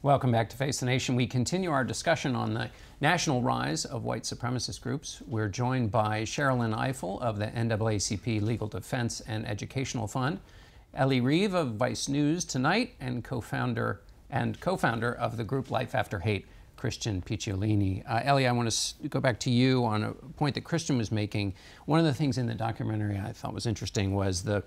Welcome back to Face the Nation. We continue our discussion on the national rise of white supremacist groups. We're joined by Sherrilyn Ifill of the NAACP Legal Defense and Educational Fund, Elle Reeve of Vice News Tonight, and co-founder of the group Life After Hate, Christian Picciolini. Ellie, I want to go back to you on a point that Christian was making. One of the things in the documentary I thought was interesting was the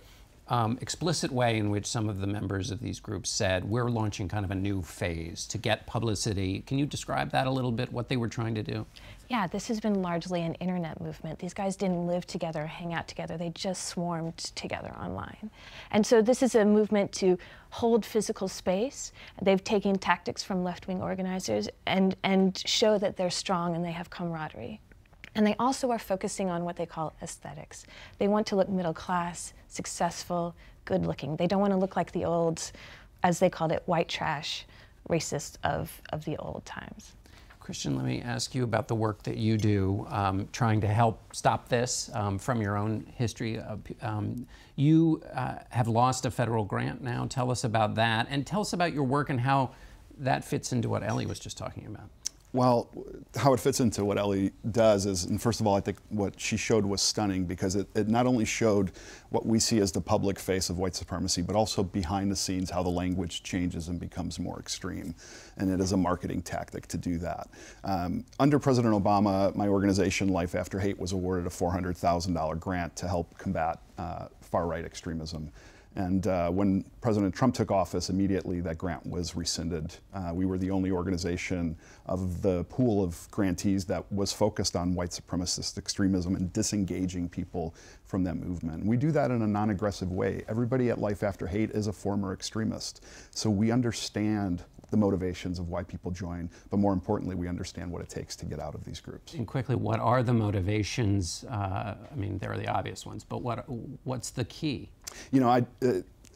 explicit way in which some of the members of these groups said, we're launching kind of a new phase to get publicity. Can you describe that a little bit, what they were trying to do? Yeah, this has been largely an internet movement. These guys didn't live together, hang out together. They just swarmed together online. And so this is a movement to hold physical space. They've taken tactics from left-wing organizers and show that they're strong and they have camaraderie. And they also are focusing on what they call aesthetics. They want to look middle class, successful, good looking. They don't want to look like the old, as they called it, white trash racist of the old times. Christian, let me ask you about the work that you do trying to help stop this from your own history. You have lost a federal grant now. Tell us about that, and tell us about your work and how that fits into what Ellie was just talking about. Well, how it fits into what Ellie does is, and first of all, I think what she showed was stunning, because it not only showed what we see as the public face of white supremacy, but also behind the scenes how the language changes and becomes more extreme. And it is a marketing tactic to do that. Under President Obama, my organization, Life After Hate, was awarded a $400,000 grant to help combat far-right extremism. And when President Trump took office, immediately that grant was rescinded. We were the only organization of the pool of grantees that was focused on white supremacist extremism and disengaging people from that movement. We do that in a non-aggressive way. Everybody at Life After Hate is a former extremist. So we understand the motivations of why people join, but more importantly, we understand what it takes to get out of these groups. And quickly, what are the motivations? I mean, there are the obvious ones, but what's the key? You know,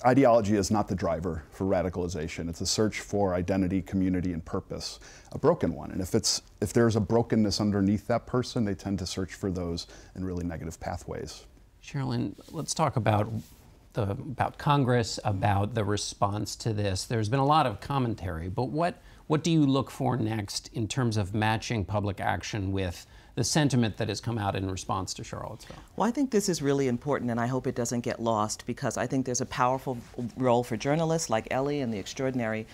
ideology is not the driver for radicalization. It's a search for identity, community, and purpose, a broken one. And if there's a brokenness underneath that person, they tend to search for those in really negative pathways. Sherrilyn, let's talk about Congress, about the response to this. There's been a lot of commentary, but what do you look for next in terms of matching public action with the sentiment that has come out in response to Charlottesville? Well, I think this is really important, and I hope it doesn't get lost, because I think there's a powerful role for journalists like Ellie and the extraordinary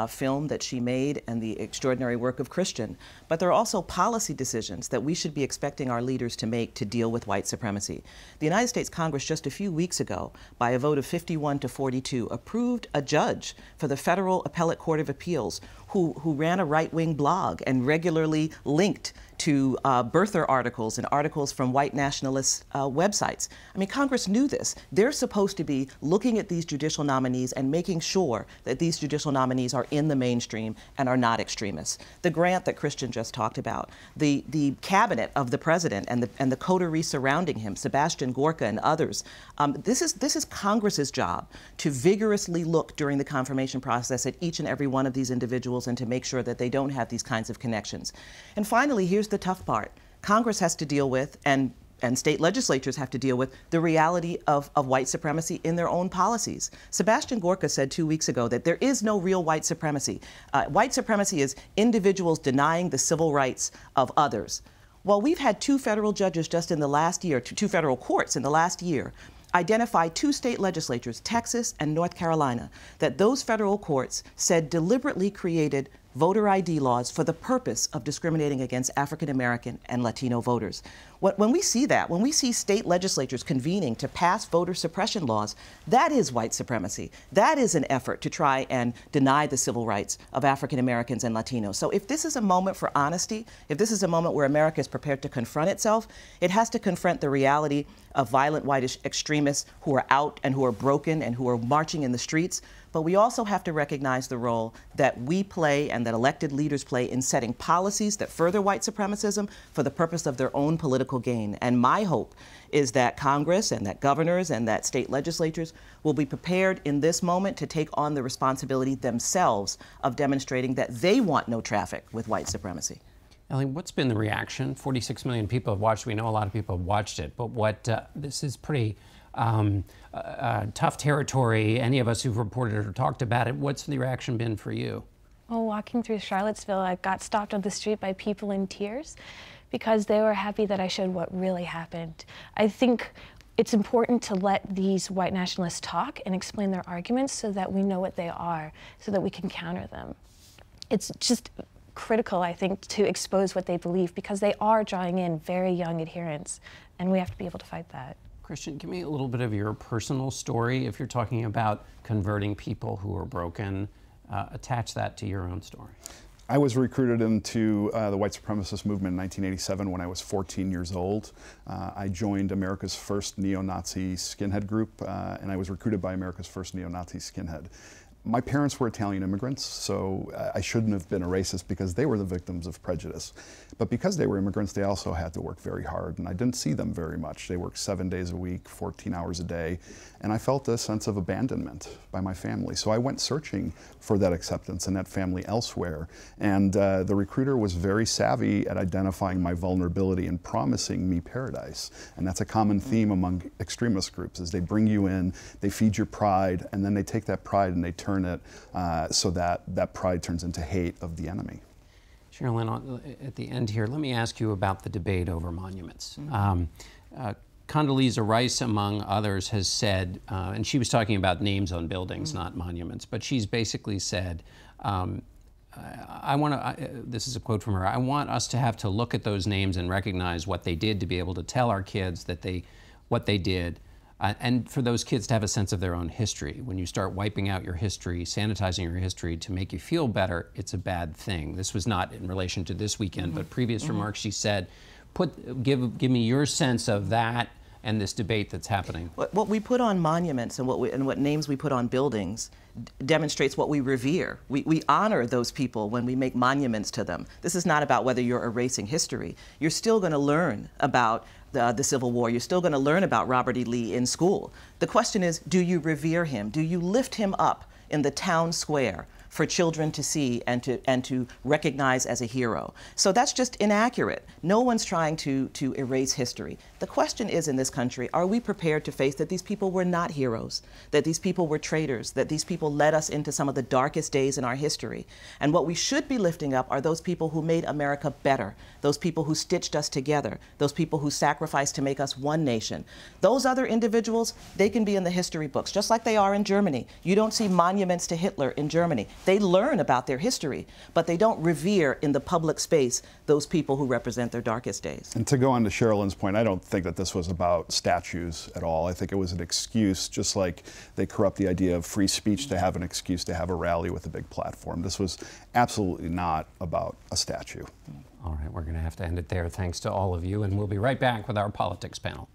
film that she made and the extraordinary work of Christian. But there are also policy decisions that we should be expecting our leaders to make to deal with white supremacy. The United States Congress just a few weeks ago, by a vote of 51 to 42, approved a judge for the Federal Appellate Court of Appeals who ran a right-wing blog and regularly linked to birther articles and articles from white nationalist websites. I mean, Congress knew this. They're supposed to be looking at these judicial nominees and making sure that these judicial nominees are in the mainstream and are not extremists. The grant that Christian just talked about, the cabinet of the president and the coterie surrounding him, Sebastian Gorka and others, this is Congress's job to vigorously look during the confirmation process at each and every one of these individuals and to make sure that they don't have these kinds of connections. And finally, here's the tough part. Congress has to deal with, and state legislatures have to deal with, the reality of white supremacy in their own policies. Sebastian Gorka said 2 weeks ago that there is no real white supremacy. White supremacy is individuals denying the civil rights of others. Well, we've had 2 federal judges just in the last year, 2 federal courts in the last year, identify 2 state legislatures, Texas and North Carolina, that those federal courts said deliberately created voter ID laws for the purpose of discriminating against African American and Latino voters. When we see that, when we see state legislatures convening to pass voter suppression laws, that is white supremacy. That is an effort to try and deny the civil rights of African Americans and Latinos. So if this is a moment for honesty, if this is a moment where America is prepared to confront itself, it has to confront the reality of violent white extremists who are out and who are broken and who are marching in the streets. But we also have to recognize the role that we play and that elected leaders play in setting policies that further white supremacism for the purpose of their own political gain. And my hope is that Congress and that governors and that state legislatures will be prepared in this moment to take on the responsibility themselves of demonstrating that they want no traffic with white supremacy. Ellie, what's been the reaction? 46 million people have watched. We know a lot of people have watched it, but this is pretty tough territory. Any of us who've reported or talked about it, what's the reaction been for you? Well, walking through Charlottesville, I got stopped on the street by people in tears because they were happy that I showed what really happened. I think it's important to let these white nationalists talk and explain their arguments so that we know what they are, so that we can counter them. It's just critical, I think, to expose what they believe because they are drawing in very young adherents, and we have to be able to fight that. Christian, give me a little bit of your personal story. If you're talking about converting people who are broken, attach that to your own story. I was recruited into the white supremacist movement in 1987 when I was 14 years old. I joined America's first neo-Nazi skinhead group, and I was recruited by America's first neo-Nazi skinhead. My parents were Italian immigrants, so I shouldn't have been a racist because they were the victims of prejudice. But because they were immigrants, they also had to work very hard, and I didn't see them very much. They worked 7 days a week, 14 hours a day, and I felt a sense of abandonment by my family. So I went searching for that acceptance and that family elsewhere. And the recruiter was very savvy at identifying my vulnerability and promising me paradise. And that's a common theme among extremist groups, is they bring you in, they feed your pride, and then they take that pride and they turn it so that that pride turns into hate of the enemy. Sherrilyn, at the end here, let me ask you about the debate over monuments. Condoleezza Rice, among others, has said, and she was talking about names on buildings, not monuments, but she's basically said, this is a quote from her, I want us to have to look at those names and recognize what they did to be able to tell our kids that what they did, and for those kids to have a sense of their own history. When you start wiping out your history, sanitizing your history to make you feel better, it's a bad thing. This was not in relation to this weekend, but previous remarks she said, give me your sense of that and this debate that's happening. What we put on monuments and what names we put on buildings demonstrates what we revere. We honor those people when we make monuments to them. This is not about whether you're erasing history. You're still going to learn about the Civil War. You're still going to learn about Robert E. Lee in school. The question is, do you revere him? Do you lift him up in the town square for children to see and to recognize as a hero? So that's just inaccurate. No one's trying to erase history. The question is, in this country, are we prepared to face that these people were not heroes, that these people were traitors, that these people led us into some of the darkest days in our history? And what we should be lifting up are those people who made America better, those people who stitched us together, those people who sacrificed to make us one nation. Those other individuals, they can be in the history books, just like they are in Germany. You don't see monuments to Hitler in Germany. They learn about their history, but they don't revere in the public space those people who represent their darkest days. And to go on to Sherrilyn's point, I don't think that this was about statues at all. I think it was an excuse, just like they corrupt the idea of free speech to have an excuse to have a rally with a big platform. This was absolutely not about a statue. All right, we're going to have to end it there. Thanks to all of you, and we'll be right back with our politics panel.